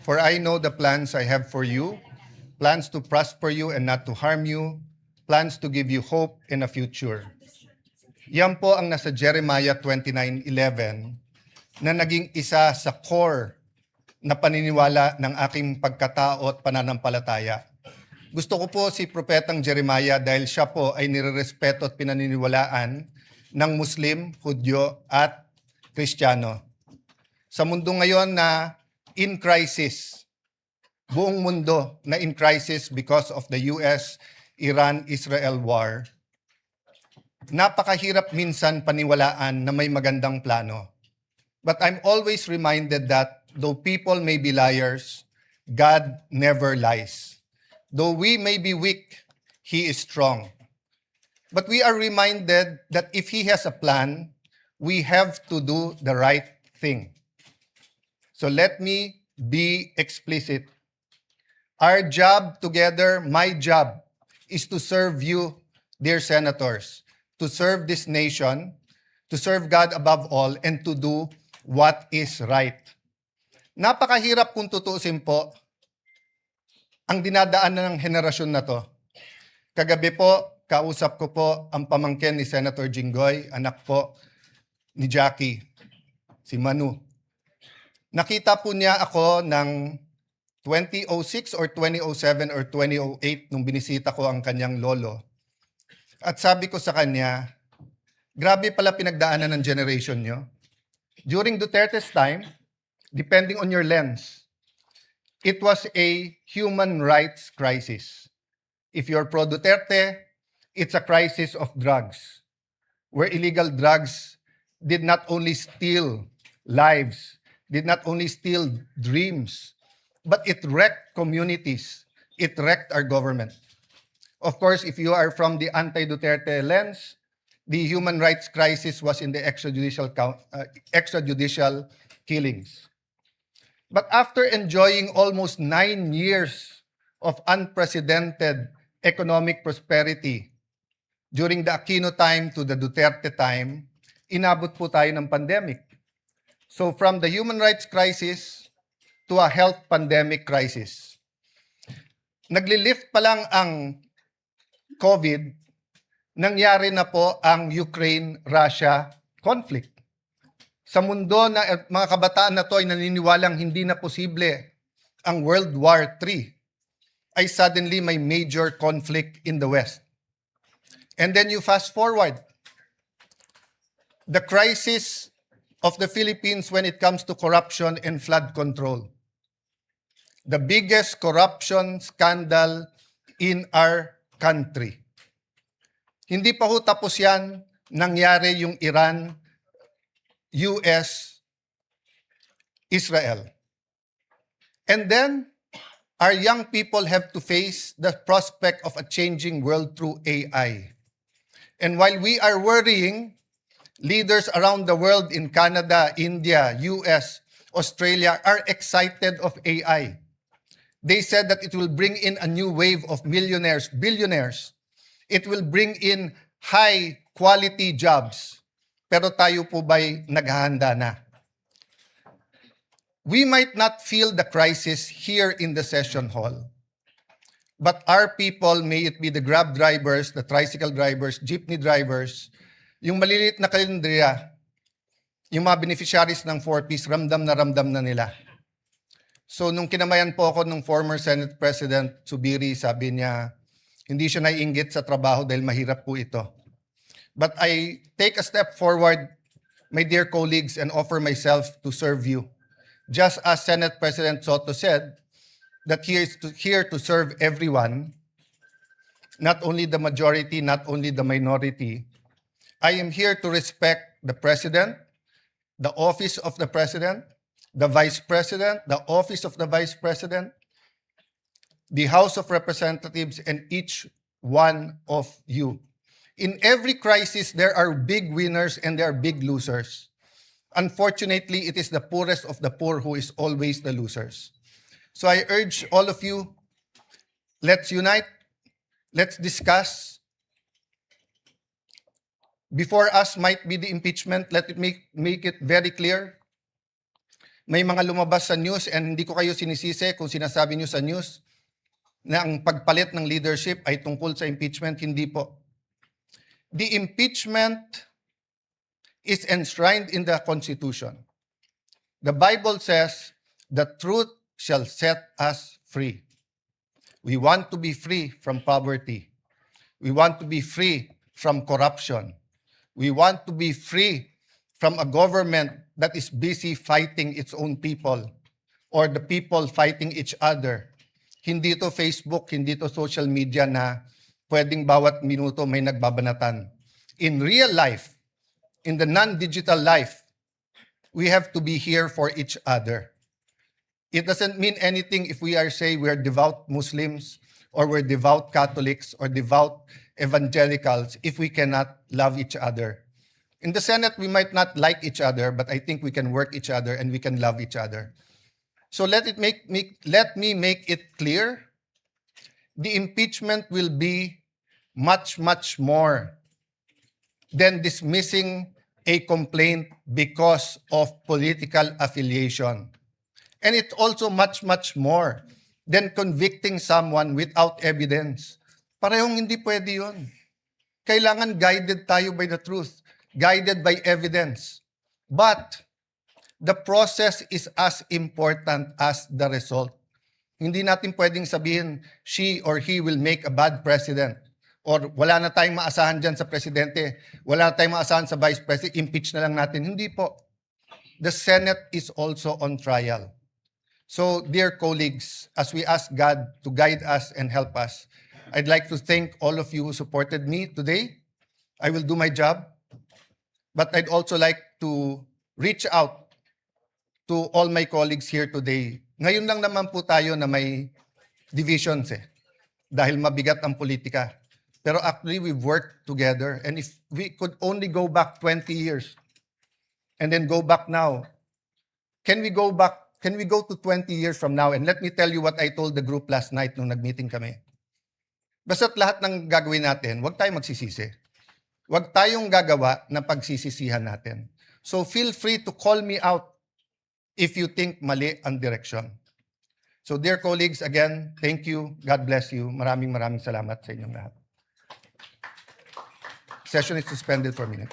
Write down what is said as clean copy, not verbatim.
For I know the plans I have for you, plans to prosper you and not to harm you, plans to give you hope in a future. Yan po ang nasa Jeremiah 29:11 na naging isa sa core na paniniwala ng aking pagkatao at pananampalataya. Gusto ko po si Propetang Jeremiah dahil siya po ay nirerespeto at pinaniniwalaan ng Muslim, Hudyo at Kristiyano. Sa mundo ngayon na in crisis, buong mundo na in crisis because of the US-Iran-Israel war, napakahirap minsan paniwalaan na may magandang plano. But I'm always reminded that though people may be liars, God never lies. Though we may be weak, He is strong. But we are reminded that if He has a plan, we have to do the right thing. So let me be explicit. Our job together, my job, is to serve you, dear senators, to serve this nation, to serve God above all, and to do what is right. Napakahirap kung tutuusin po ang dinadaanan ng henerasyon na to. Kagabi po, kausap ko po ang pamangkin ni Senator Jinggoy, anak po ni Jackie, si Manu. Nakita po niya ako ng 2006 or 2007 or 2008 nung binisita ko ang kanyang lolo. At sabi ko sa kanya, grabe pala pinagdaanan ng generation nyo. During Duterte's time, depending on your lens, it was a human rights crisis. If you're pro-Duterte, it's a crisis of drugs, where illegal drugs did not only steal lives, did not only steal dreams, but it wrecked communities. It wrecked our government. Of course, if you are from the anti-Duterte lens, the human rights crisis was in the extrajudicial killings. But after enjoying almost 9 years of unprecedented economic prosperity during the Aquino time to the Duterte time, inabot po tayo ng pandemic. So from the human rights crisis to a health pandemic crisis. Naglilift pa lang ang COVID, nangyari na po ang Ukraine-Russia conflict. Sa mundo na mga kabataan na to ay naniniwalang hindi na posible ang World War III, ay suddenly may major conflict in the West. And then you fast forward. The crisis of the Philippines when it comes to corruption and flood control. The biggest corruption scandal in our country. Hindi pa ho tapos yan, nangyari yung Iran, US, Israel. And then, our young people have to face the prospect of a changing world through AI. And while we are worrying, leaders around the world in Canada, India, US, Australia are excited of AI. They said that it will bring in a new wave of millionaires, billionaires. It will bring in high-quality jobs. Pero tayo po ba'y naghahanda na? We might not feel the crisis here in the session hall. But our people, may it be the Grab drivers, the tricycle drivers, jeepney drivers, yung maliliit na kalendriya, yung mga beneficiaries ng 4Ps, ramdam na nila. So nung kinamayan po ako ng former Senate President Zubiri, sabi niya, hindi siya naiinggit sa trabaho dahil mahirap po ito. But I take a step forward, my dear colleagues, and offer myself to serve you. Just as Senate President Soto said, that he is here to serve everyone, not only the majority, not only the minority. I am here to respect the President, the office of the President, the Vice President, the office of the Vice President, the House of Representatives, and each one of you. In every crisis, there are big winners and there are big losers. Unfortunately, it is the poorest of the poor who is always the losers. So I urge all of you, let's unite, let's discuss, Before us might be the impeachment, let it make it very clear. May mga lumabas sa news and hindi ko kayo sinisisi kung sinasabi nyo sa news na ang pagpalit ng leadership ay tungkol sa impeachment. Hindi po. The impeachment is enshrined in the Constitution. The Bible says, the truth shall set us free. We want to be free from poverty. We want to be free from corruption. We want to be free from a government that is busy fighting its own people or the people fighting each other. Hindi to Facebook, hindi to social media na pwedeng bawat minuto may nagbabanatan. In real life, in the non-digital life, we have to be here for each other. It doesn't mean anything if we are saying we're devout Muslims or we're devout Catholics or devout evangelicals if we cannot love each other. In the Senate, we might not like each other, but I think we can work each other and we can love each other. So let me make it clear. The impeachment will be much, much more than dismissing a complaint because of political affiliation. And it's also much, much more than convicting someone without evidence. Parehong hindi pwede yun. Kailangan guided tayo by the truth, guided by evidence. But the process is as important as the result. Hindi natin pwedeng sabihin, she or he will make a bad president. Or wala na tayong maasahan dyan sa presidente, wala na tayong maasahan sa vice president, impeach na lang natin. Hindi po. The Senate is also on trial. So, dear colleagues, as we ask God to guide us and help us, I'd like to thank all of you who supported me today. I will do my job. But I'd also like to reach out to all my colleagues here today. Ngayon lang naman po tayo na may divisions dahil mabigat ang politika. Pero actually, we've worked together. And if we could only go back 20 years and then go back now, can we go to 20 years from now? And let me tell you what I told the group last night nung nag-meeting kami. Basta't lahat ng gagawin natin, huwag tayong magsisisi. Huwag tayong gagawa na pagsisisihan natin. So feel free to call me out if you think mali ang direksyon. So dear colleagues, again, thank you. God bless you. Maraming salamat sa inyong lahat. Session is suspended for a minute.